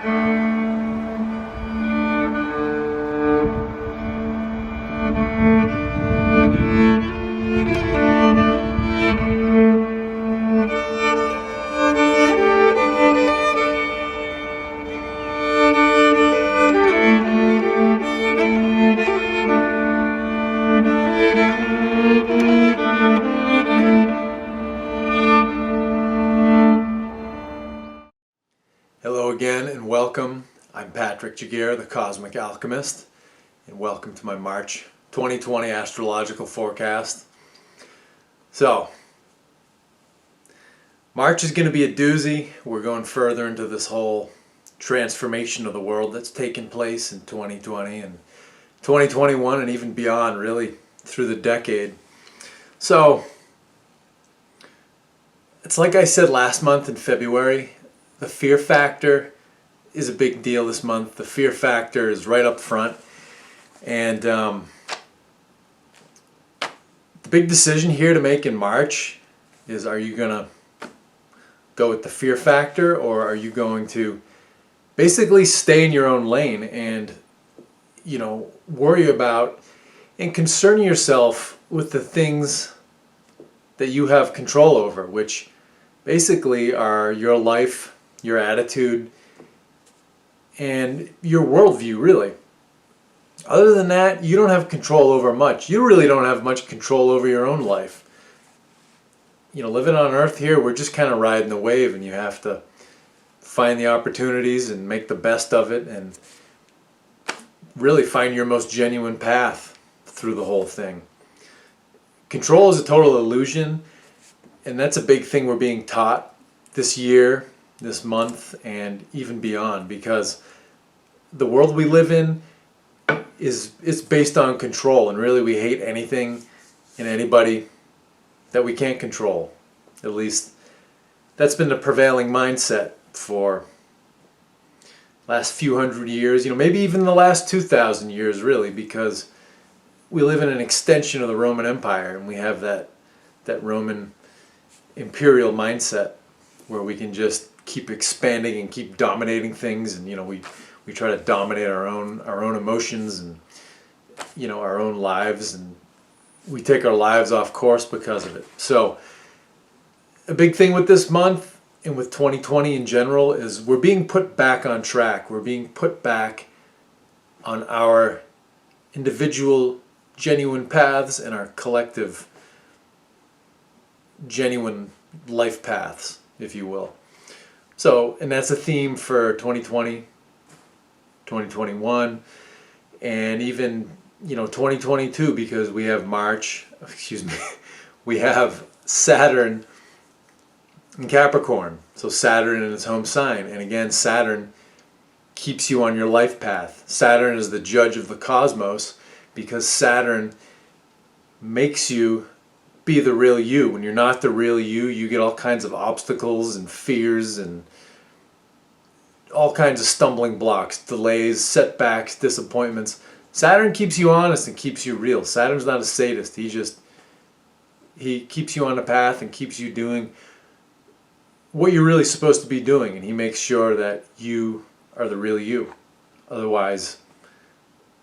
Hello again and welcome. I'm Patrick Jagir, the Cosmic Alchemist, and welcome to my March 2020 astrological forecast. So, March is going to be a doozy. We're going further into this whole transformation of the world that's taken place in 2020 and 2021 and even beyond, really, through the decade. So, it's like I said last month in February, the fear factor is a big deal this month. The fear factor is right up front. And the big decision here to make in March is, are you going to go with the fear factor, or are you going to basically stay in your own lane and, worry about and concern yourself with the things that you have control over, which basically are your life, your attitude, and your worldview, really. Other than that, you don't have control over much. You really don't have much control over your own life. Living on Earth here, we're just kind of riding the wave, and you have to find the opportunities and make the best of it and really find your most genuine path through the whole thing. Control is a total illusion, and that's a big thing we're being taught this year, this month, and even beyond, because the world we live in is based on control, and really we hate anything and anybody that we can't control. At least that's been the prevailing mindset for last few hundred years, maybe even the last 2,000 years, really, because we live in an extension of the Roman Empire, and we have that Roman imperial mindset where we can just keep expanding and keep dominating things, and we try to dominate our own emotions and our own lives, and we take our lives off course because of it. So a big thing with this month and with 2020 in general is we're being put back on track. We're being put back on our individual genuine paths and our collective genuine life paths, if you will. So, and that's a theme for 2020, 2021, and even 2022, because we have we have Saturn in Capricorn. So Saturn in its home sign, and again, Saturn keeps you on your life path. Saturn is the judge of the cosmos, because Saturn makes you be the real you. When you're not the real you, you get all kinds of obstacles and fears and all kinds of stumbling blocks, delays, setbacks, disappointments. Saturn keeps you honest and keeps you real. Saturn's not a sadist. He keeps you on the path and keeps you doing what you're really supposed to be doing, and he makes sure that you are the real you. Otherwise,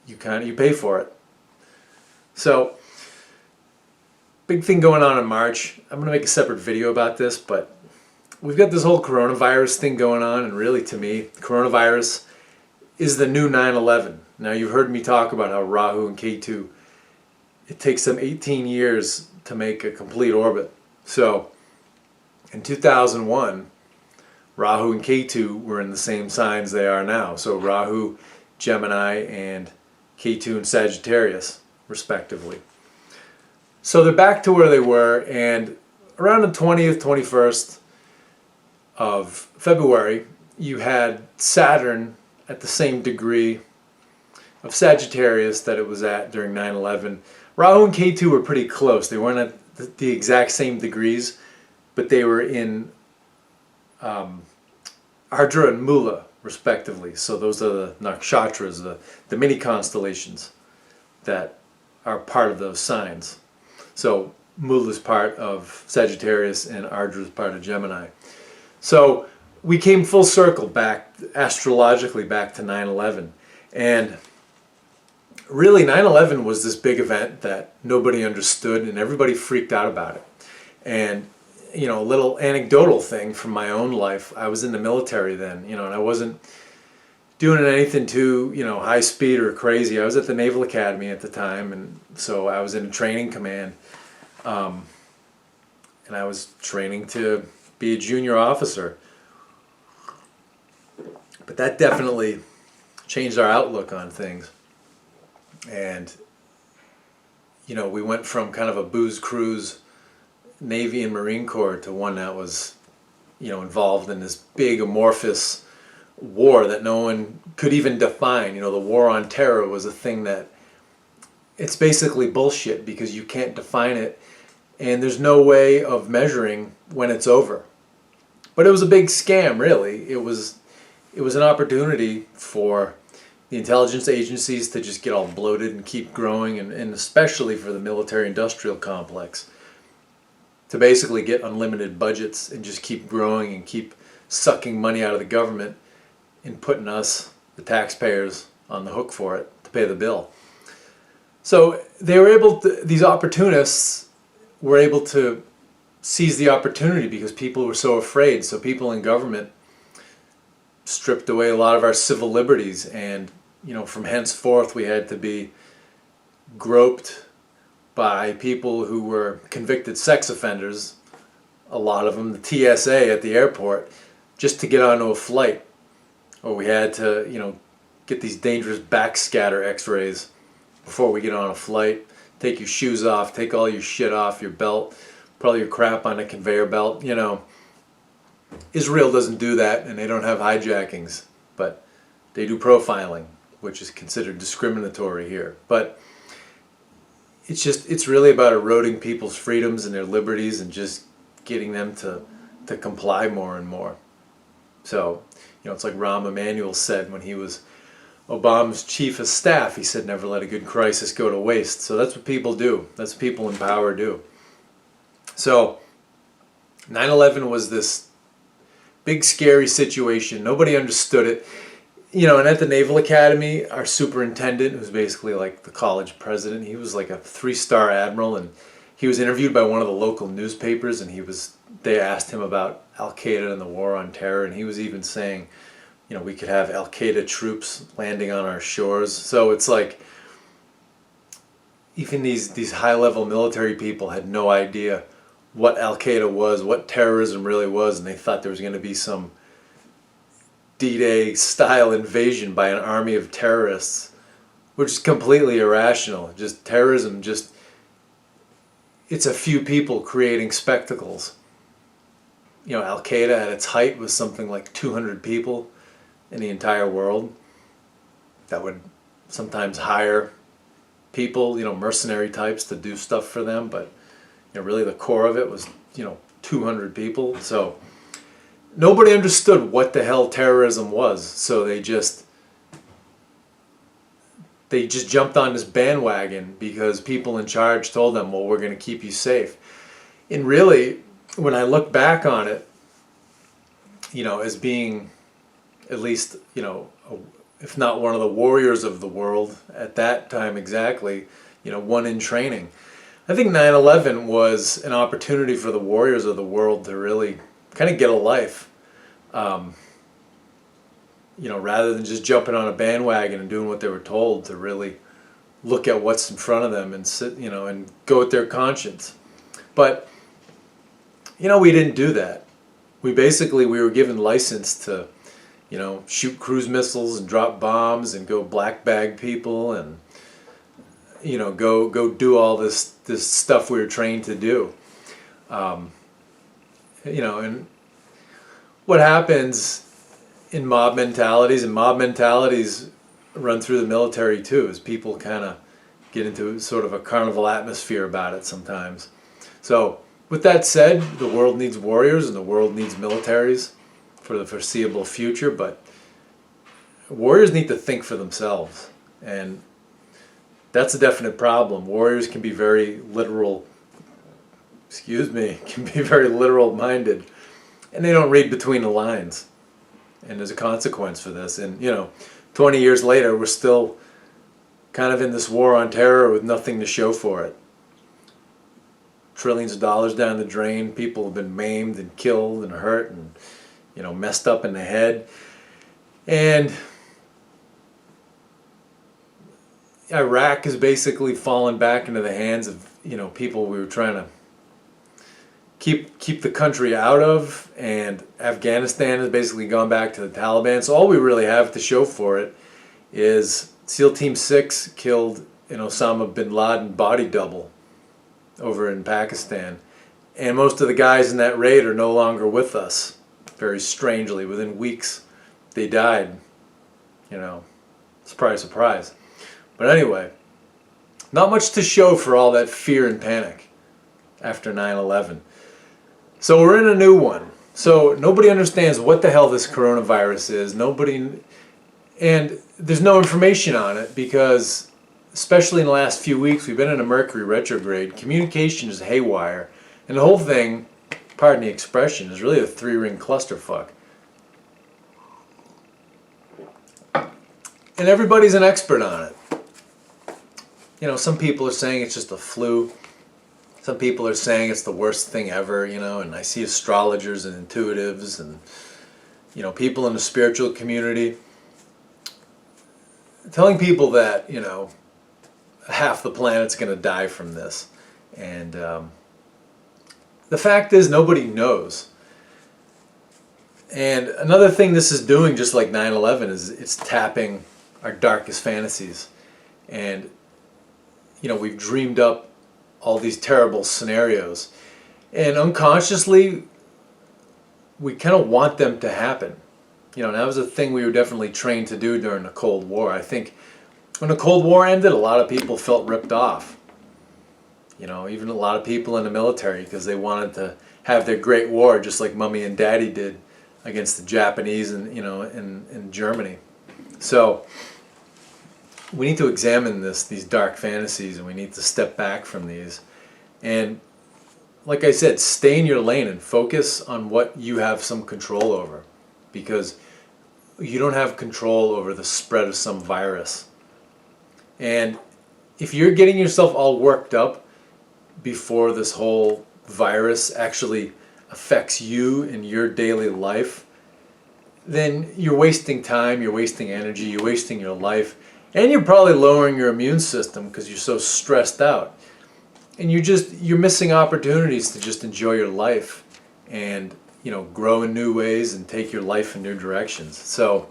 you pay for it. So, big thing going on in March. I'm going to make a separate video about this, but we've got this whole coronavirus thing going on, and really, to me, coronavirus is the new 9/11. Now, you've heard me talk about how Rahu and Ketu, it takes them 18 years to make a complete orbit. So, in 2001, Rahu and Ketu were in the same signs they are now. So Rahu, Gemini, and Ketu and Sagittarius, respectively. So they're back to where they were, and around the 20th, 21st of February, you had Saturn at the same degree of Sagittarius that it was at during 9/11. Rahu and Ketu were pretty close. They weren't at the exact same degrees, but they were in Ardra and Mula, respectively. So those are the nakshatras, the mini constellations that are part of those signs. So Mula is part of Sagittarius and Ardra is part of Gemini. So we came full circle back, astrologically back to 9/11. And really 9/11 was this big event that nobody understood and everybody freaked out about it. And a little anecdotal thing from my own life. I was in the military then, and I wasn't doing anything too, high speed or crazy. I was at the Naval Academy at the time, and so I was in a training command. And I was training to be a junior officer. But that definitely changed our outlook on things. And, we went from kind of a booze cruise Navy and Marine Corps to one that was, involved in this big amorphous war that no one could even define. The war on terror was a thing that it's basically bullshit because you can't define it and there's no way of measuring when it's over. But it was a big scam, really. It was an opportunity for the intelligence agencies to just get all bloated and keep growing, and especially for the military-industrial complex to basically get unlimited budgets and just keep growing and keep sucking money out of the government and putting us, the taxpayers, on the hook for it to pay the bill. So they were able to, these opportunists were able to seize the opportunity because people were so afraid. So people in government stripped away a lot of our civil liberties, and from henceforth we had to be groped by people who were convicted sex offenders, a lot of them, the TSA at the airport, just to get onto a flight. Or we had to, get these dangerous backscatter x-rays before we get on a flight, take your shoes off, take all your shit off your belt, put all your crap on a conveyor belt. Israel doesn't do that, and they don't have hijackings, but they do profiling, which is considered discriminatory here. But it's really about eroding people's freedoms and their liberties and just getting them to comply more and more. So, it's like Rahm Emanuel said when he was Obama's chief of staff. He said, never let a good crisis go to waste. So that's what people do. That's what people in power do. So 9/11 was this big scary situation. Nobody understood it. And at the Naval Academy, our superintendent, who's basically like the college president, he was like a 3-star admiral, and he was interviewed by one of the local newspapers, and they asked him about Al-Qaeda and the war on terror, and he was even saying, we could have Al-Qaeda troops landing on our shores. So it's like even these high-level military people had no idea what Al-Qaeda was, what terrorism really was, and they thought there was going to be some D-Day style invasion by an army of terrorists, which is completely irrational. Just terrorism, it's a few people creating spectacles. Al-Qaeda at its height was something like 200 people in the entire world that would sometimes hire people, mercenary types to do stuff for them, but really the core of it was, 200 people. So nobody understood what the hell terrorism was, so they just jumped on this bandwagon because people in charge told them, well, we're going to keep you safe. And really, when I look back on it, as being at least, if not one of the warriors of the world at that time exactly, one in training, I think 9/11 was an opportunity for the warriors of the world to really kind of get a life. Rather than just jumping on a bandwagon and doing what they were told, to really look at what's in front of them and sit, and go with their conscience. But, we didn't do that. We were given license to, shoot cruise missiles and drop bombs and go black bag people and, go do all this stuff we were trained to do. And what happens in mob mentalities, and mob mentalities run through the military too, is people kind of get into sort of a carnival atmosphere about it sometimes. So with that said, the world needs warriors and the world needs militaries for the foreseeable future, but warriors need to think for themselves, and that's a definite problem. Warriors can be very literal, can be very literal minded, and they don't read between the lines. and there's a consequence for this. And 20 years later, we're still kind of in this war on terror with nothing to show for it. Trillions of dollars down the drain. People have been maimed and killed and hurt and messed up in the head. And Iraq has basically fallen back into the hands of people we were trying to keep the country out of, and Afghanistan has basically gone back to the Taliban. So all we really have to show for it is SEAL Team 6 killed an Osama bin Laden body double over in Pakistan, and most of the guys in that raid are no longer with us. Very strangely, within weeks they died. Surprise, surprise. But anyway, not much to show for all that fear and panic after 9/11. So we're in a new one. So nobody understands what the hell this coronavirus is. And there's no information on it because, especially in the last few weeks, we've been in a Mercury retrograde. Communication is haywire. And the whole thing, pardon the expression, is really a three-ring clusterfuck. And everybody's an expert on it. Some people are saying it's just a flu. Some people are saying it's the worst thing ever, and I see astrologers and intuitives and, people in the spiritual community telling people that, half the planet's going to die from this. And the fact is, nobody knows. And another thing this is doing, just like 9/11, is it's tapping our darkest fantasies. And, we've dreamed up all these terrible scenarios. And unconsciously, we kind of want them to happen. That was a thing we were definitely trained to do during the Cold War. I think when the Cold War ended, a lot of people felt ripped off. Even a lot of people in the military, because they wanted to have their great war just like Mummy and Daddy did against the Japanese and in Germany. So we need to examine these dark fantasies, and we need to step back from these. And like I said, stay in your lane and focus on what you have some control over, because you don't have control over the spread of some virus. And if you're getting yourself all worked up before this whole virus actually affects you in your daily life, then you're wasting time, you're wasting energy, you're wasting your life, and you're probably lowering your immune system because you're so stressed out. And you're missing opportunities to just enjoy your life and grow in new ways and take your life in new directions. So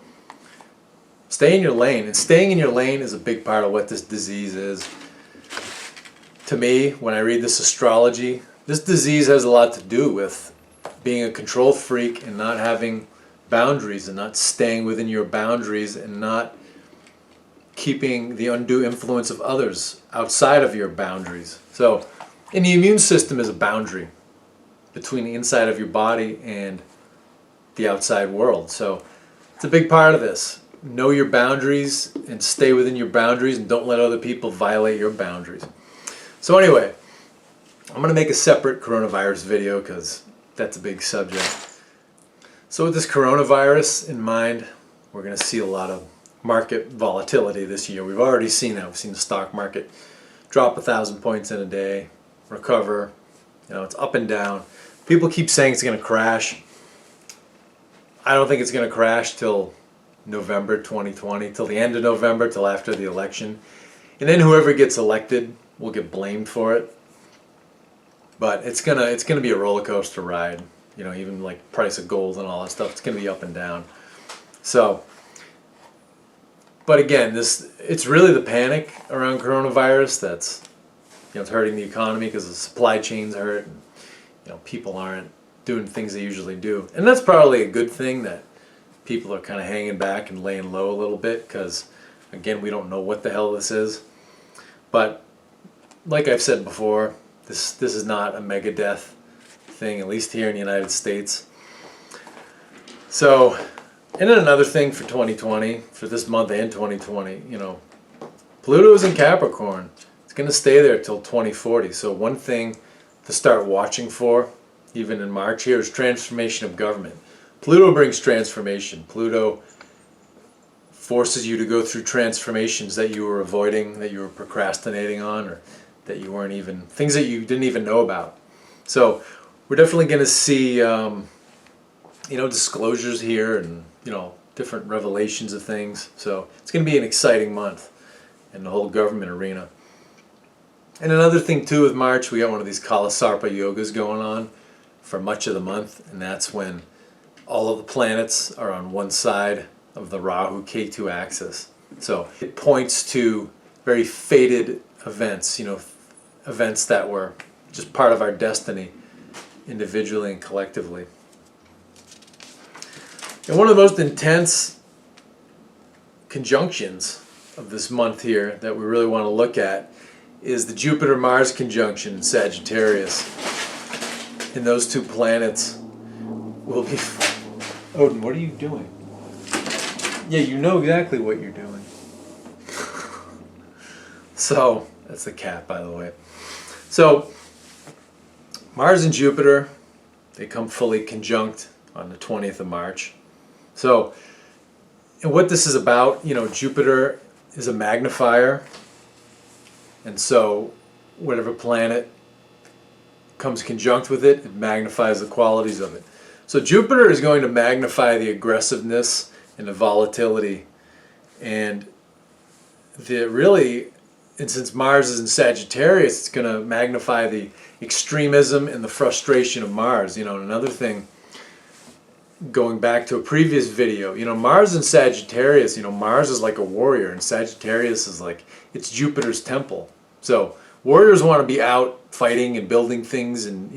stay in your lane, and staying in your lane is a big part of what this disease is. To me, when I read this astrology, this disease has a lot to do with being a control freak and not having boundaries, and not staying within your boundaries, and not keeping the undue influence of others outside of your boundaries. So, and the immune system is a boundary between the inside of your body and the outside world. So it's a big part of this. Know your boundaries and stay within your boundaries, and don't let other people violate your boundaries. So anyway, I'm going to make a separate coronavirus video because that's a big subject. So with this coronavirus in mind, we're going to see a lot of market volatility this year. We've already seen that. We've seen the stock market drop 1,000 points in a day, recover. It's up and down. People keep saying it's going to crash. I don't think it's going to crash till November 2020, till the end of November, till after the election. And then whoever gets elected will get blamed for it. But it's gonna be a roller coaster ride. Even like price of gold and all that stuff, it's gonna be up and down. So, but again, it's really the panic around coronavirus that's it's hurting the economy, because the supply chains hurt, and people aren't doing things they usually do. And that's probably a good thing, that people are kind of hanging back and laying low a little bit, because again, we don't know what the hell this is. But like I've said before, this is not a mega death thing, at least here in the United States. So, and then another thing for 2020, for this month and 2020, Pluto is in Capricorn. It's going to stay there till 2040. So one thing to start watching for, even in March here, is transformation of government. Pluto brings transformation. Pluto forces you to go through transformations that you were avoiding, that you were procrastinating on, or that you weren't even, things that you didn't even know about. So we're definitely going to see, disclosures here and, different revelations of things. So it's going to be an exciting month in the whole government arena. And another thing too with March, we got one of these Kalasarpa yogas going on for much of the month, and that's when all of the planets are on one side of the Rahu Ketu axis. So it points to very fated events, events that were just part of our destiny, individually and collectively. And one of the most intense conjunctions of this month here that we really want to look at is the Jupiter-Mars conjunction in Sagittarius. And those two planets will be... Odin, what are you doing? Yeah, you know exactly what you're doing. So, that's the cat, by the way. So, Mars and Jupiter, they come fully conjunct on the 20th of March. So, and what this is about, Jupiter is a magnifier. And so, whatever planet comes conjunct with it, it magnifies the qualities of it. So Jupiter is going to magnify the aggressiveness and the volatility. And since Mars is in Sagittarius, it's going to magnify the extremism and the frustration of Mars. Another thing, going back to a previous video, Mars in Sagittarius, Mars is like a warrior, and Sagittarius is like, it's Jupiter's temple. So warriors want to be out fighting and building things, and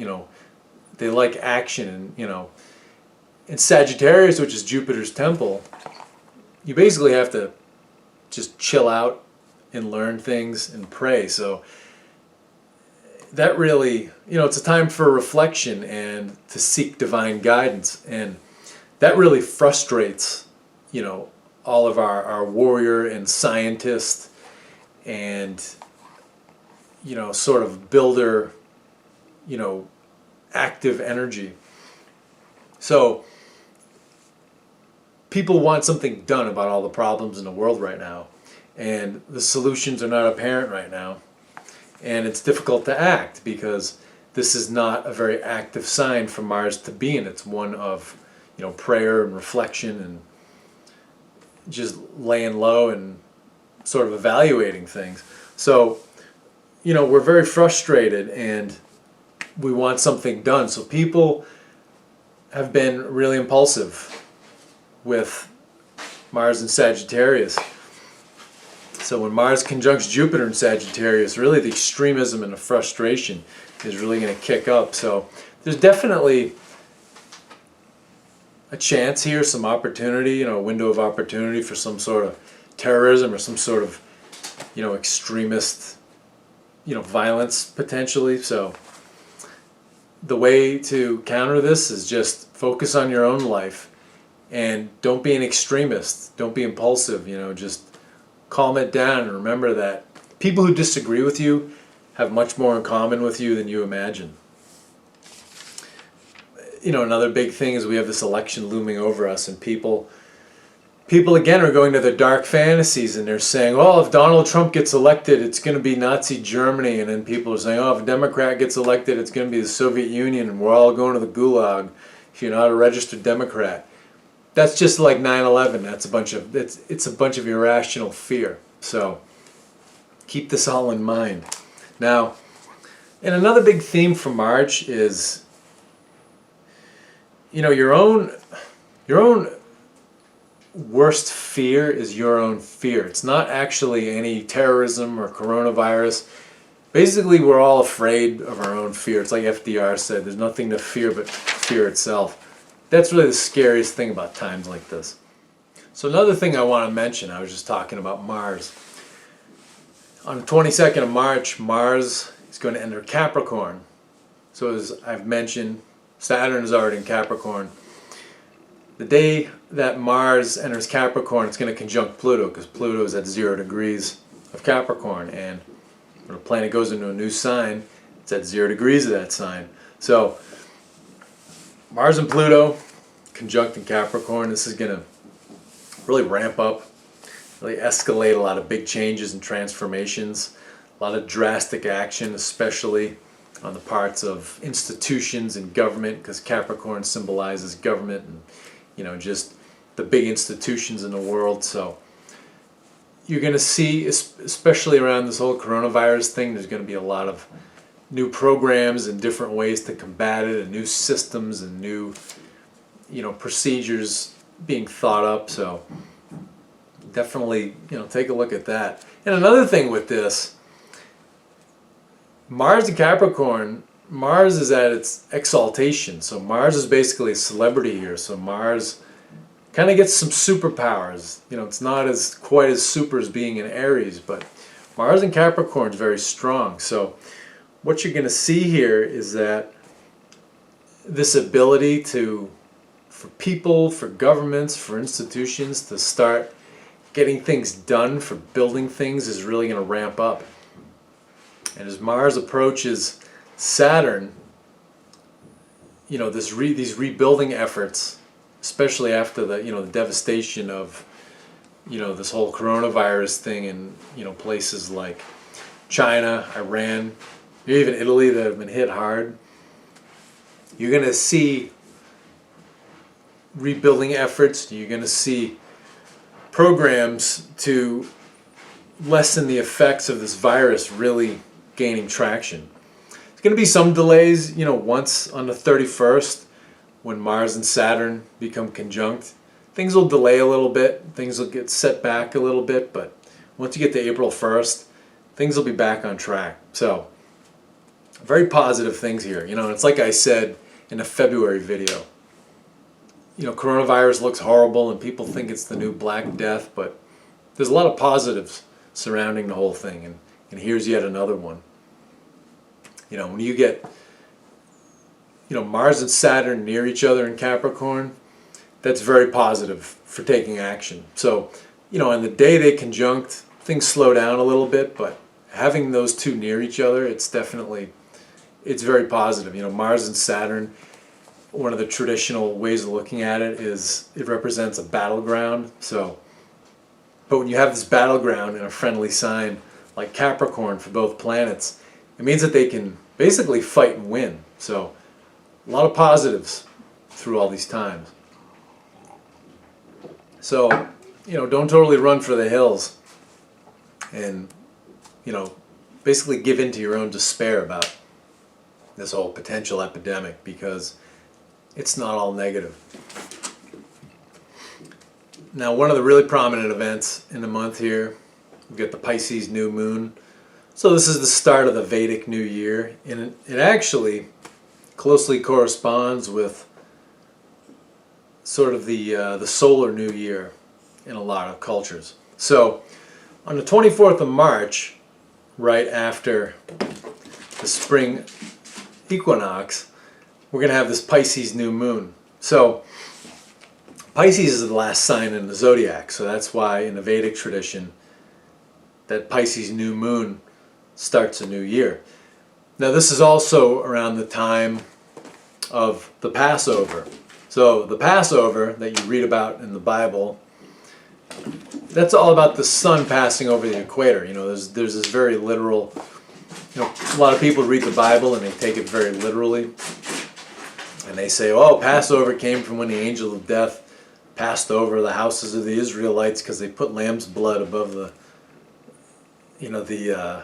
they like action, and in Sagittarius, which is Jupiter's temple, you basically have to just chill out and learn things and pray. So that really, it's a time for reflection and to seek divine guidance, and that really frustrates, all of our warrior and scientist and, sort of builder, active energy. So people want something done about all the problems in the world right now, and the solutions are not apparent right now, and it's difficult to act because this is not a very active sign for Mars to be in. It's one of prayer and reflection and just laying low and sort of evaluating things. So we're very frustrated and we want something done. So people have been really impulsive with Mars in Sagittarius. So when Mars conjuncts Jupiter in Sagittarius, really the extremism and the frustration is really going to kick up. So there's definitely a chance here, some opportunity, a window of opportunity for some sort of terrorism or some sort of, extremist, violence potentially. So the way to counter this is just focus on your own life and don't be an extremist. Don't be impulsive, just calm it down and remember that people who disagree with you have much more in common with you than you imagine. Another big thing is we have this election looming over us, and people again are going to their dark fantasies and they're saying, oh, if Donald Trump gets elected, it's going to be Nazi Germany. And then people are saying, oh, if a Democrat gets elected, it's going to be the Soviet Union and we're all going to the gulag if you're not a registered Democrat. That's just like 9/11. It's a bunch of irrational fear. So keep this all in mind. Now, and another big theme for March is, your own worst fear is your own fear. It's not actually any terrorism or coronavirus. Basically, we're all afraid of our own fear. It's like FDR said, there's nothing to fear but fear itself. That's really the scariest thing about times like this. So another thing I want to mention, I was just talking about Mars. On the 22nd of March, Mars is going to enter Capricorn. So as I've mentioned, Saturn is already in Capricorn. The day that Mars enters Capricorn, it's going to conjunct Pluto, because Pluto is at 0 degrees of Capricorn, and when a planet goes into a new sign, it's at 0 degrees of that sign. So Mars and Pluto conjunct in Capricorn, this is going to really ramp up, really escalate a lot of big changes and transformations, a lot of drastic action, especially on the parts of institutions and government, because Capricorn symbolizes government and, you know, just the big institutions in the world. So you're going to see, especially around this whole coronavirus thing, there's going to be a lot of new programs and different ways to combat it, and new systems and new, you know, procedures being thought up. So definitely, you know, take a look at that. And another thing with this, Mars in Capricorn, Mars is at its exaltation. So Mars is basically a celebrity here. So Mars kind of gets some superpowers. You know, it's not as quite as super as being in Aries, but Mars in Capricorn is very strong. So what you're going to see here is that this ability for people, for governments, for institutions to start getting things done, for building things, is really going to ramp up. And as Mars approaches Saturn, you know, these rebuilding efforts, especially after the, you know, the devastation of, you know, this whole coronavirus thing in, you know, places like China, Iran, even Italy that have been hit hard, you're going to see rebuilding efforts. You're going to see programs to lessen the effects of this virus really gaining traction. There's going to be some delays, you know, once on the 31st when Mars and Saturn become conjunct. Things will delay a little bit, things will get set back a little bit, but once you get to April 1st, things will be back on track. So, very positive things here. You know, it's like I said in a February video. You know, coronavirus looks horrible and people think it's the new Black Death, but there's a lot of positives surrounding the whole thing, and here's yet another one. You know, when you get, you know, Mars and Saturn near each other in Capricorn, that's very positive for taking action. So, you know, on the day they conjunct, things slow down a little bit, but having those two near each other, it's very positive. You know, Mars and Saturn, one of the traditional ways of looking at it is it represents a battleground. So, but when you have this battleground in a friendly sign like Capricorn for both planets, it means that they can basically fight and win. So, a lot of positives through all these times. So, you know, don't totally run for the hills and, you know, basically give in to your own despair about this whole potential epidemic, because it's not all negative. Now, one of the really prominent events in the month here, we get the Pisces new moon. So this is the start of the Vedic New Year, and it actually closely corresponds with sort of the solar New Year in a lot of cultures. So on the 24th of March, right after the spring equinox, we're going to have this Pisces new moon. So Pisces is the last sign in the zodiac, so that's why in the Vedic tradition that Pisces new moon starts a new year. Now this is also around the time of the Passover. So the Passover that you read about in the Bible, that's all about the sun passing over the equator. You know, there's this very literal, you know, a lot of people read the Bible and they take it very literally. And they say, oh, Passover came from when the angel of death passed over the houses of the Israelites because they put lamb's blood above the, you know,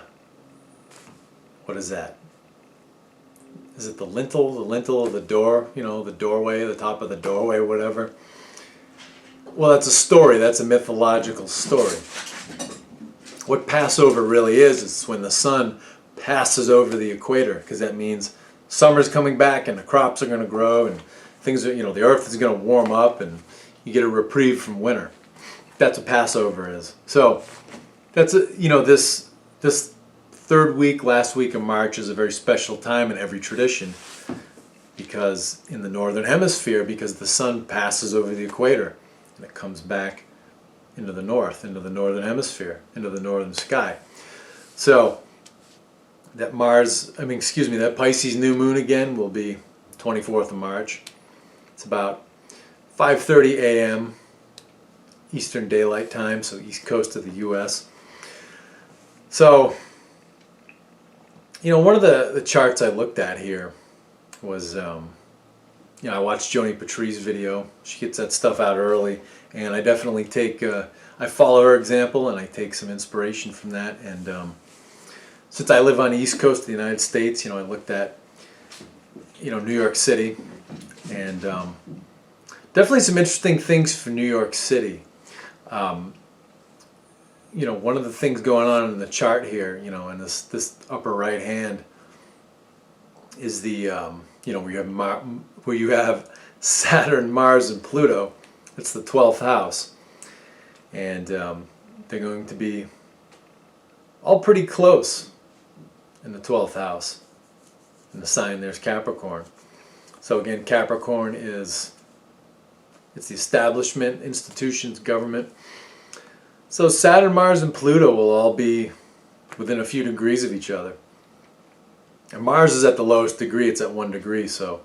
what is that? Is it the lintel? The lintel of the door? You know, the doorway, the top of the doorway, whatever. Well, that's a story. That's a mythological story. What Passover really is when the sun passes over the equator, because that means summer's coming back and the crops are going to grow and things are, you know, the earth is going to warm up and you get a reprieve from winter. That's what Passover is. So that's you know, this third week, last week of March is a very special time in every tradition, because in the northern hemisphere, because the sun passes over the equator and it comes back into the north, into the northern hemisphere, into the northern sky. So that that Pisces new moon again will be 24th of March. It's about 5:30 a.m. Eastern Daylight Time, so East Coast of the U.S. So, one of the charts I looked at here was, I watched Joni Patri's video. She gets that stuff out early, and I definitely I follow her example, and I take some inspiration from that. And since I live on the East Coast of the United States, I looked at, New York City, and definitely some interesting things for New York City. One of the things going on in the chart here, in this upper right hand, is the where you have Saturn, Mars, and Pluto. It's the 12th house, and they're going to be all pretty close in the 12th house. In the sign there's Capricorn. So again, Capricorn it's the establishment, institutions, government. So Saturn, Mars, and Pluto will all be within a few degrees of each other. And Mars is at the lowest degree, it's at 1 degree, so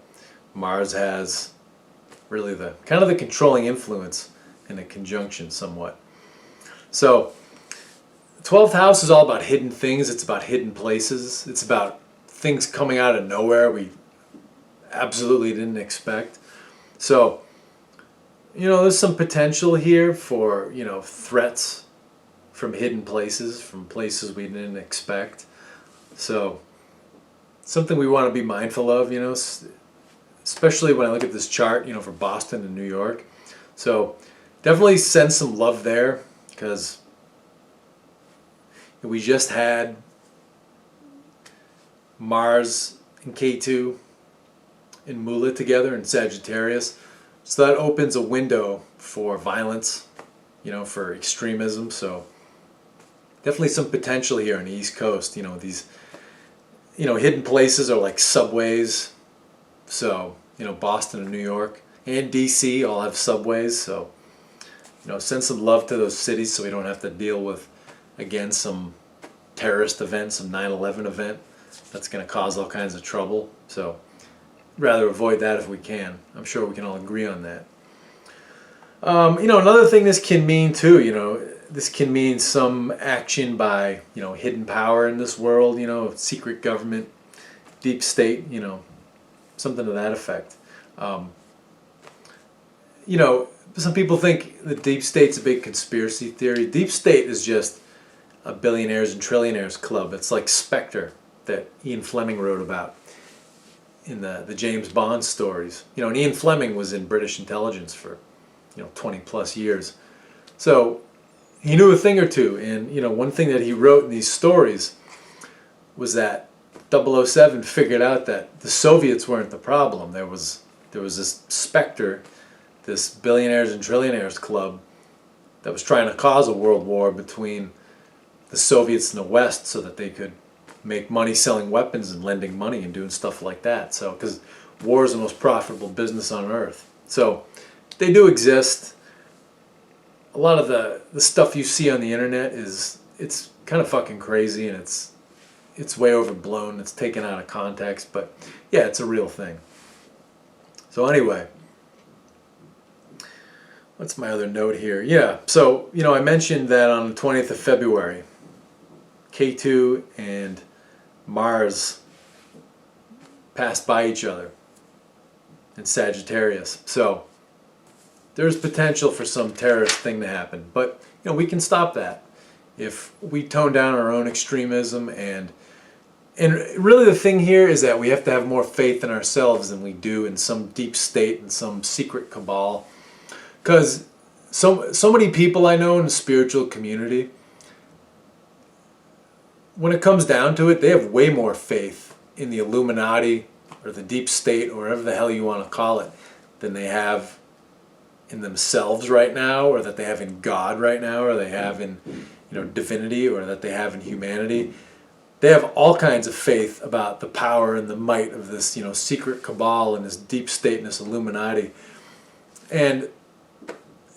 Mars has really the kind of the controlling influence in a conjunction somewhat. So 12th house is all about hidden things, it's about hidden places, it's about things coming out of nowhere we absolutely didn't expect. So, there's some potential here for, threats from hidden places, from places we didn't expect. So, something we want to be mindful of, especially when I look at this chart, for Boston and New York. So, definitely send some love there, because we just had Mars and K2 and Mula together in Sagittarius. So that opens a window for violence, for extremism. So definitely some potential here on the East Coast. These, hidden places are like subways. So, Boston and New York and DC all have subways. So, send some love to those cities so we don't have to deal with, again, some terrorist event, some 9/11 event that's going to cause all kinds of trouble. So rather avoid that if we can. I'm sure we can all agree on that. Another thing this can mean too, this can mean some action by, hidden power in this world, secret government, deep state, something to that effect. Some people think the deep state's a big conspiracy theory. Deep state is just a billionaires and trillionaires club. It's like Spectre that Ian Fleming wrote about in the James Bond stories. And Ian Fleming was in British intelligence for 20 plus years. So he knew a thing or two, and one thing that he wrote in these stories was that 007 figured out that the Soviets weren't the problem. There was this Spectre, this billionaires and trillionaires club that was trying to cause a world war between the Soviets and the West so that they could make money selling weapons and lending money and doing stuff like that. So, because war is the most profitable business on earth. So, they do exist. A lot of the stuff you see on the internet it's kind of fucking crazy, and it's way overblown. It's taken out of context, but yeah, it's a real thing. So anyway, what's my other note here? Yeah, so I mentioned that on the 20th of February, K2 and Mars passed by each other in Sagittarius. So there's potential for some terrorist thing to happen. But we can stop that if we tone down our own extremism, and really the thing here is that we have to have more faith in ourselves than we do in some deep state and some secret cabal. Because so many people I know in the spiritual community, when it comes down to it, they have way more faith in the Illuminati or the deep state or whatever the hell you want to call it than they have in themselves right now, or that they have in God right now, or they have in divinity, or that they have in humanity. They have all kinds of faith about the power and the might of this secret cabal and this deep state and this Illuminati, and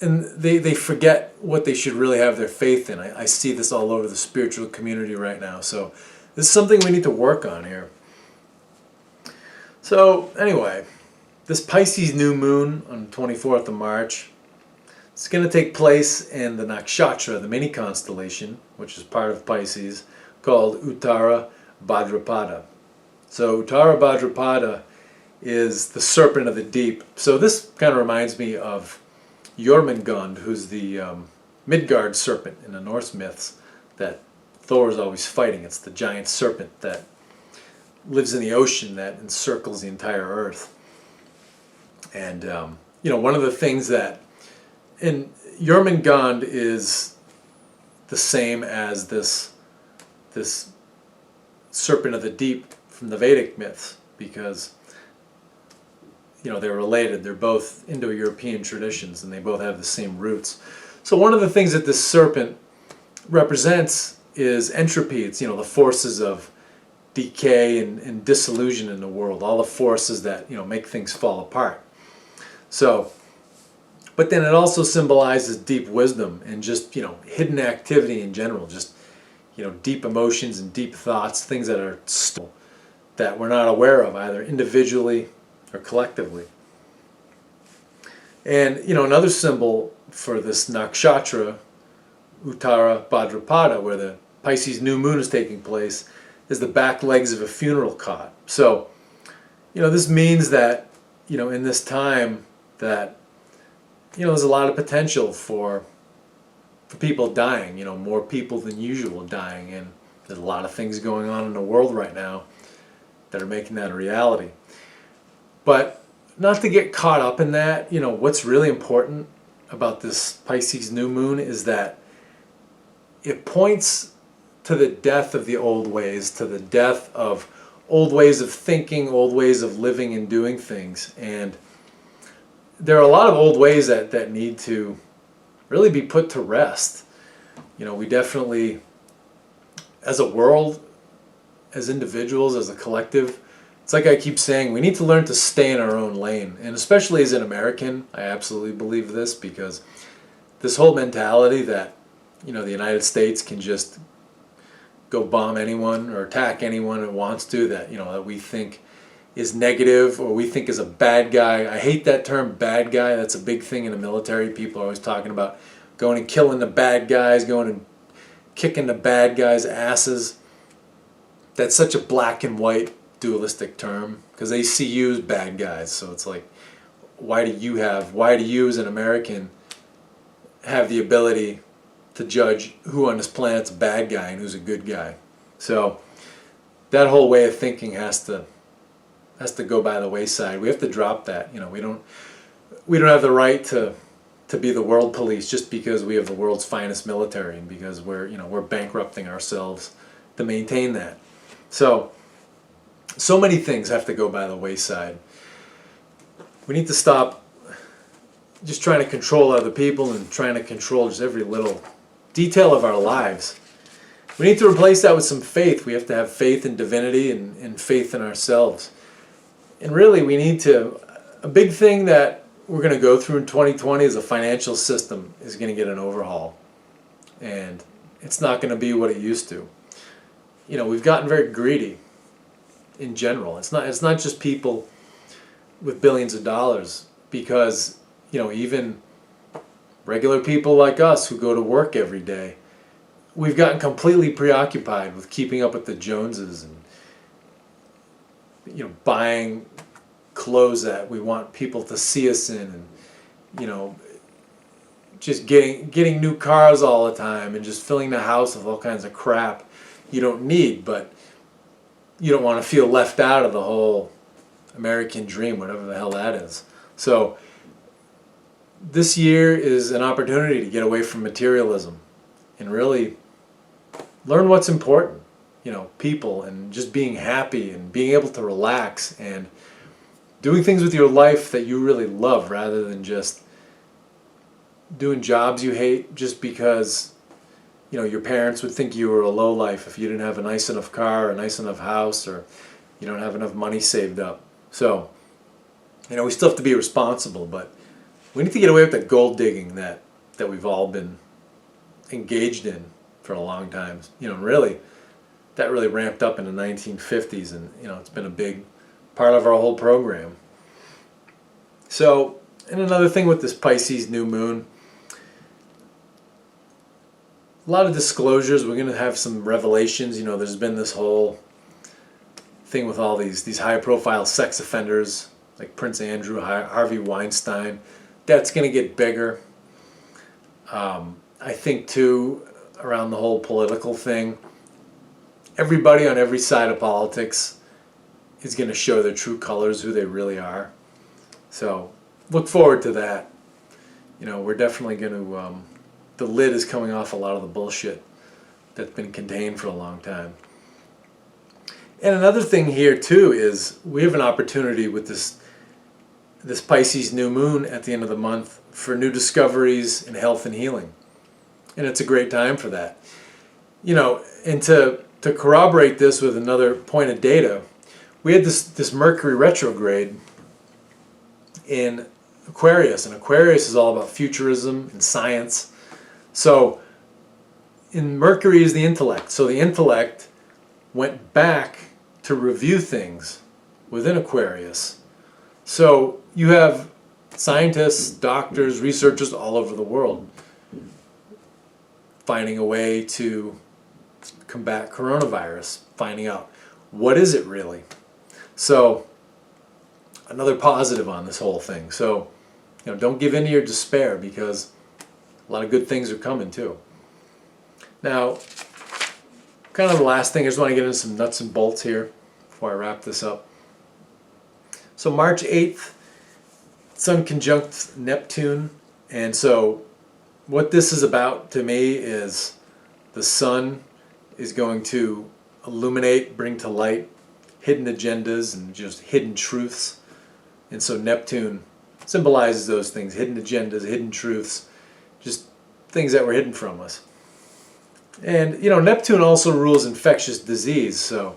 they forget what they should really have their faith in. I see this all over the spiritual community right now. So this is something we need to work on here. So anyway, this Pisces new moon on the 24th of March, it's going to take place in the nakshatra, the mini constellation, which is part of Pisces, called Uttara Bhadrapada. So Uttara Bhadrapada is the serpent of the deep. So this kind of reminds me of Jormungand, who's the Midgard serpent in the Norse myths that Thor is always fighting. It's the giant serpent that lives in the ocean that encircles the entire earth. And one of the things that in Jormungand is the same as this serpent of the deep from the Vedic myths, because they're related. They're both Indo-European traditions, and they both have the same roots. So one of the things that this serpent represents is entropy. It's the forces of decay and dissolution in the world, all the forces that make things fall apart. So, but then it also symbolizes deep wisdom and just hidden activity in general, just deep emotions and deep thoughts, things that are still that we're not aware of either individually or collectively. And another symbol for this nakshatra, Uttara Bhadrapada, where the Pisces new moon is taking place, is the back legs of a funeral cot. So this means that in this time that there's a lot of potential for people dying, more people than usual dying, and there's a lot of things going on in the world right now that are making that a reality. But not to get caught up in that, what's really important about this Pisces new moon is that it points to the death of the old ways, to the death of old ways of thinking, old ways of living and doing things. And there are a lot of old ways that need to really be put to rest. We definitely, as a world, as individuals, as a collective, it's like I keep saying, we need to learn to stay in our own lane. And especially as an American, I absolutely believe this, because this whole mentality that, the United States can just go bomb anyone or attack anyone it wants to, that we think is negative or we think is a bad guy. I hate that term, bad guy. That's a big thing in the military. People are always talking about going and killing the bad guys, going and kicking the bad guys' asses. That's such a black and white dualistic term, because they see you as bad guys. So it's like, why do you as an American have the ability to judge who on this planet's a bad guy and who's a good guy? So that whole way of thinking has to go by the wayside. We have to drop that. We don't have the right to be the world police just because we have the world's finest military and because we're bankrupting ourselves to maintain that. So many things have to go by the wayside. We need to stop just trying to control other people and trying to control just every little detail of our lives. We need to replace that with some faith. We have to have faith in divinity and faith in ourselves. And really, we need to, a big thing that we're going to go through in 2020 is the financial system is going to get an overhaul. And it's not going to be what it used to. We've gotten very greedy in general. It's not just people with billions of dollars, because, even regular people like us who go to work every day, we've gotten completely preoccupied with keeping up with the Joneses and buying clothes that we want people to see us in, and just getting new cars all the time and just filling the house with all kinds of crap you don't need, but you don't want to feel left out of the whole American dream, whatever the hell that is. So this year is an opportunity to get away from materialism and really learn what's important. People, and just being happy and being able to relax and doing things with your life that you really love, rather than just doing jobs you hate just because your parents would think you were a lowlife if you didn't have a nice enough car or a nice enough house, or you don't have enough money saved up. So we still have to be responsible, but we need to get away with the gold digging that we've all been engaged in for a long time. Really, that really ramped up in the 1950s, and it's been a big part of our whole program. So, and another thing with this Pisces new moon, a lot of disclosures. We're going to have some revelations. You know, there's been this whole thing with all these high-profile sex offenders like Prince Andrew, Harvey Weinstein. That's going to get bigger. I think too, around the whole political thing, everybody on every side of politics is going to show their true colors, who they really are. So look forward to that. You know, we're definitely going to, the lid is coming off a lot of the bullshit that's been contained for a long time. And another thing here too is we have an opportunity with this Pisces new moon at the end of the month for new discoveries in health and healing. And it's a great time for that. You know, and to corroborate this with another point of data, we had this Mercury retrograde in Aquarius, and Aquarius is all about futurism and science. So, in Mercury is the intellect. So the intellect went back to review things within Aquarius. So you have scientists, doctors, researchers all over the world finding a way to combat coronavirus, finding out what is it really. So another positive on this whole thing. So, you know, don't give in to your despair, because a lot of good things are coming too. Now, kind of the last thing, I just want to get into some nuts and bolts here before I wrap this up. So March 8th, Sun conjunct Neptune, and so what this is about to me is the Sun is going to illuminate, bring to light hidden agendas and just hidden truths. And so Neptune symbolizes those things, hidden agendas, hidden truths, just things that were hidden from us. And, you know, Neptune also rules infectious disease, so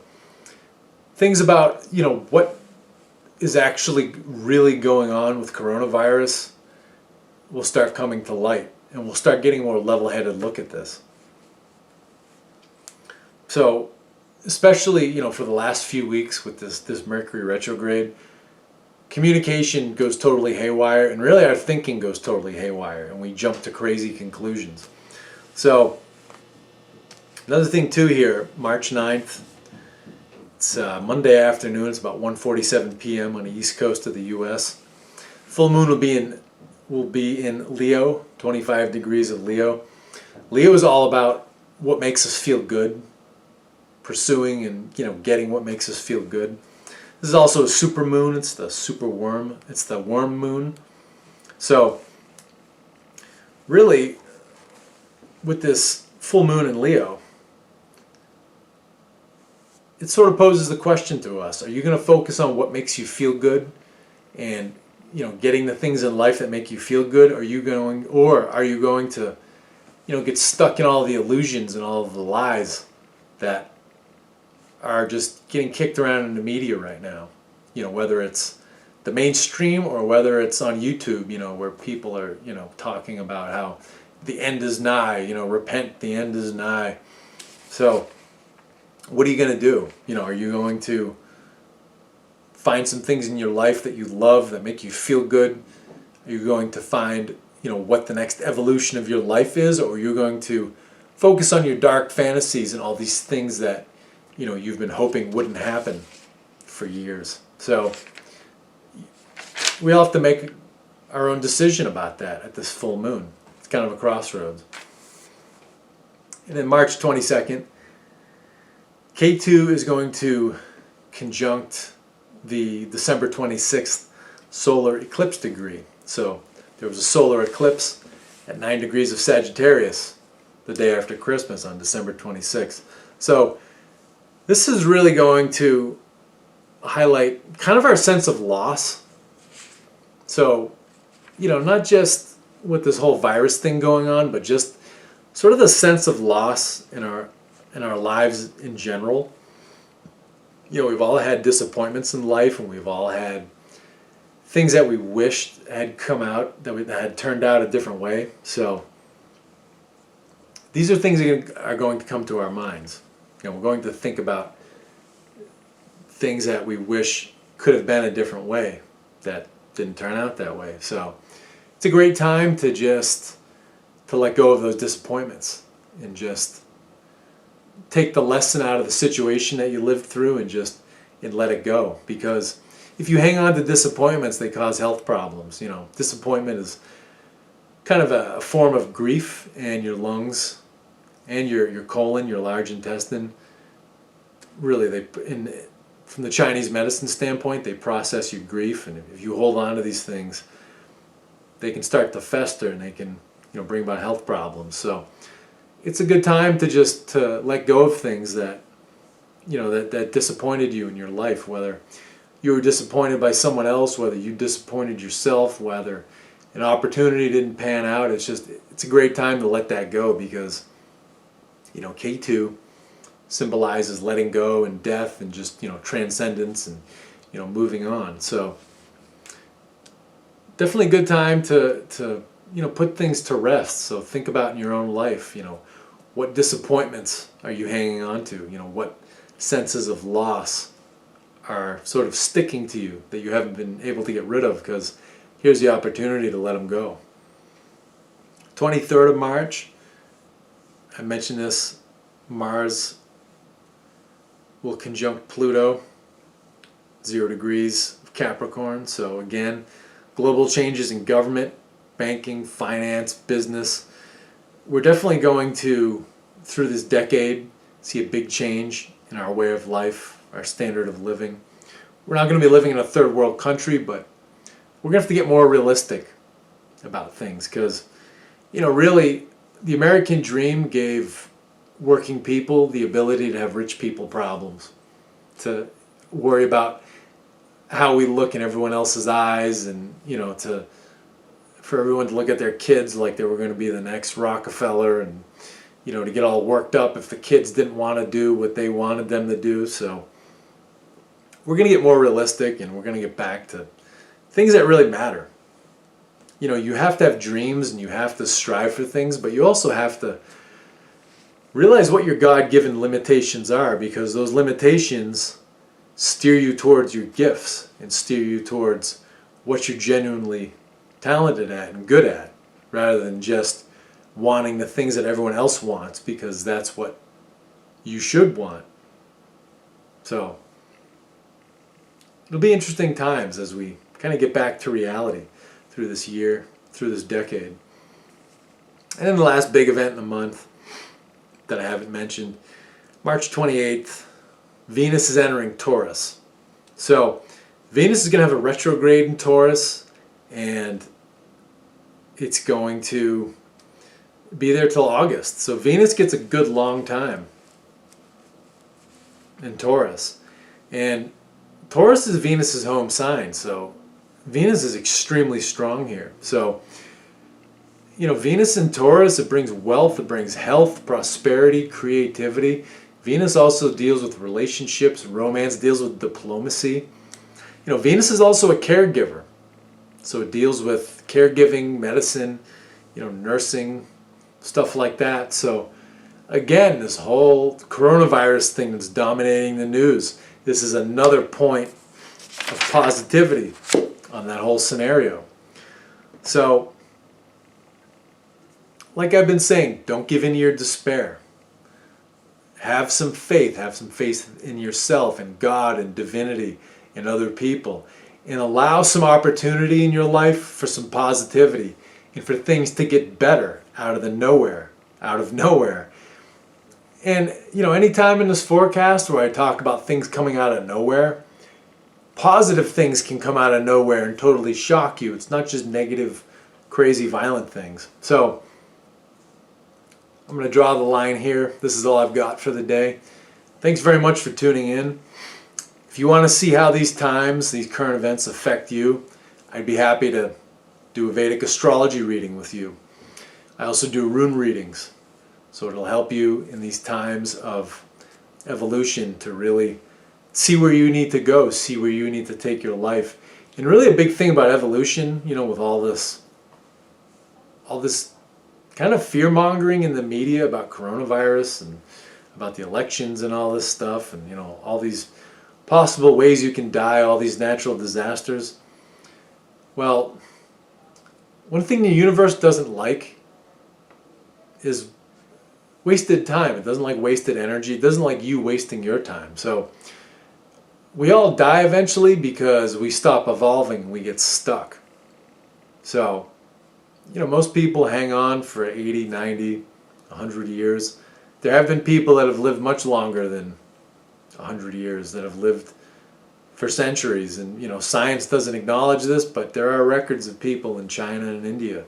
things about, you know, what is actually really going on with coronavirus will start coming to light, and we'll start getting a more level-headed look at this. So, especially, you know, for the last few weeks with this Mercury retrograde, communication goes totally haywire, and really our thinking goes totally haywire, and we jump to crazy conclusions. So, another thing too here, March 9th, it's Monday afternoon, it's about 1:47 p.m. on the east coast of the U.S. Full moon will be in Leo, 25 degrees of Leo. Leo is all about what makes us feel good, pursuing and, you know, getting what makes us feel good. This is also a super moon, it's the super worm, it's the worm moon. So really, with this full moon in Leo, it sort of poses the question to us: are you going to focus on what makes you feel good, and, you know, getting the things in life that make you feel good? Or are you going to, you know, get stuck in all the illusions and all of the lies that are just getting kicked around in the media right now? You know, whether it's the mainstream or whether it's on YouTube, you know, where people are, you know, talking about how the end is nigh, you know, repent, the end is nigh. So what are you going to do? You know, are you going to find some things in your life that you love, that make you feel good? Are you going to find, you know, what the next evolution of your life is? Or are you going to focus on your dark fantasies and all these things that, you know, you've been hoping wouldn't happen for years? So we all have to make our own decision about that at this full moon. It's kind of a crossroads. And then March 22nd, K2 is going to conjunct the December 26th solar eclipse degree. So there was a solar eclipse at 9 degrees of Sagittarius the day after Christmas on December 26th. So this is really going to highlight kind of our sense of loss. So, you know, not just with this whole virus thing going on, but just sort of the sense of loss in our lives in general. You know, we've all had disappointments in life, and we've all had things that we wished had come out, that had turned out a different way. So these are things that are going to come to our minds. You know, we're going to think about things that we wish could have been a different way, that didn't turn out that way. So it's a great time to just to let go of those disappointments and just take the lesson out of the situation that you lived through and let it go. Because if you hang on to disappointments, they cause health problems. Disappointment is kind of a form of grief, and your lungs and your colon, your large intestine, really from the Chinese medicine standpoint, they process your grief, and if you hold on to these things, they can start to fester and they can bring about health problems. So it's a good time to let go of things that that disappointed you in your life, whether you were disappointed by someone else, whether you disappointed yourself, whether an opportunity didn't pan out. It's a great time to let that go, because K2 symbolizes letting go and death and just transcendence and moving on. So definitely a good time to put things to rest. So think about in your own life, what disappointments are you hanging on to? What senses of loss are sort of sticking to you that you haven't been able to get rid of, because here's the opportunity to let them go. 23rd of March, I mentioned this, Mars will conjunct Pluto, 0 degrees of Capricorn. So again, global changes in government, banking, finance, business. We're definitely going to, through this decade, see a big change in our way of life, our standard of living. We're not going to be living in a third world country, but we're going to have to get more realistic about things, because, really, the American dream gave working people the ability to have rich people problems, to worry about how we look in everyone else's eyes, and for everyone to look at their kids like they were going to be the next Rockefeller, and to get all worked up if the kids didn't want to do what they wanted them to do. So we're going to get more realistic, and we're going to get back to things that really matter. You have to have dreams and you have to strive for things, but you also have to realize what your God-given limitations are, because those limitations steer you towards your gifts and steer you towards what you're genuinely talented at and good at, rather than just wanting the things that everyone else wants because that's what you should want. So it'll be interesting times as we kind of get back to reality through this year, through this decade. And then the last big event in the month that I haven't mentioned, March 28th, Venus is entering Taurus. So Venus is going to have a retrograde in Taurus, and it's going to be there till August. So Venus gets a good long time in Taurus. And Taurus is Venus's home sign, so Venus is extremely strong here. So, Venus in Taurus, it brings wealth, it brings health, prosperity, creativity. Venus also deals with relationships, romance, deals with diplomacy. Venus is also a caregiver. So it deals with caregiving, medicine, nursing, stuff like that. So again, this whole coronavirus thing that's dominating the news, this is another point of positivity on that whole scenario. So, like I've been saying, don't give in to your despair. Have some faith in yourself and God and divinity and other people, and allow some opportunity in your life for some positivity and for things to get better out of nowhere. And anytime in this forecast where I talk about things coming out of nowhere, positive things can come out of nowhere and totally shock you. It's not just negative, crazy, violent things. So I'm going to draw the line here. This is all I've got for the day. Thanks very much for tuning in. If you want to see how these times, these current events affect you, I'd be happy to do a Vedic astrology reading with you. I also do rune readings, so it'll help you in these times of evolution to really see where you need to go, see where you need to take your life. And really a big thing about evolution, with all this kind of fear-mongering in the media about coronavirus and about the elections and all this stuff, and all these possible ways you can die, all these natural disasters. Well, one thing the universe doesn't like is wasted time. It doesn't like wasted energy. It doesn't like you wasting your time. So we all die eventually because we stop evolving. We get stuck. So, most people hang on for 80, 90, 100 years. There have been people that have lived much longer than 100 years, that have lived for centuries. And, science doesn't acknowledge this, but there are records of people in China and India.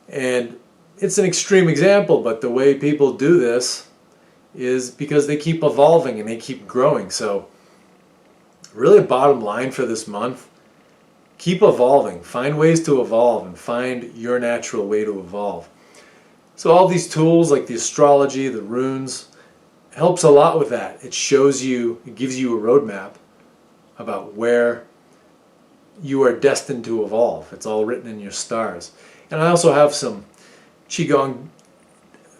And it's an extreme example, but the way people do this is because they keep evolving and they keep growing. So really a bottom line for this month, keep evolving. Find ways to evolve and find your natural way to evolve. So all these tools like the astrology, the runes, helps a lot with that. It shows you, it gives you a roadmap about where you are destined to evolve. It's all written in your stars. And I also have some Qigong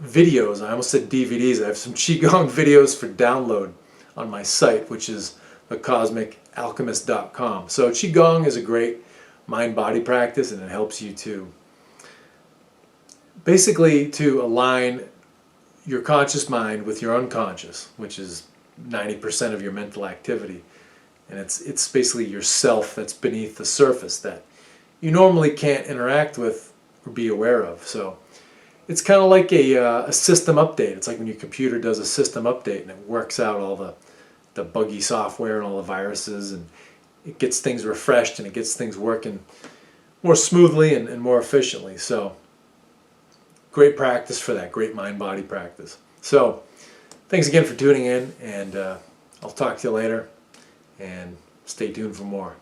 videos. I almost said DVDs. I have some Qigong videos for download on my site, which is thecosmicalchemist.com. So Qigong is a great mind-body practice, and it helps you to basically to align your conscious mind with your unconscious, which is 90% of your mental activity. And it's basically yourself that's beneath the surface that you normally can't interact with or be aware of. So it's kind of like a system update. It's like when your computer does a system update and it works out all the buggy software and all the viruses, and it gets things refreshed and it gets things working more smoothly and more efficiently. So great practice for that, great mind-body practice. So thanks again for tuning in, and I'll talk to you later, and stay tuned for more.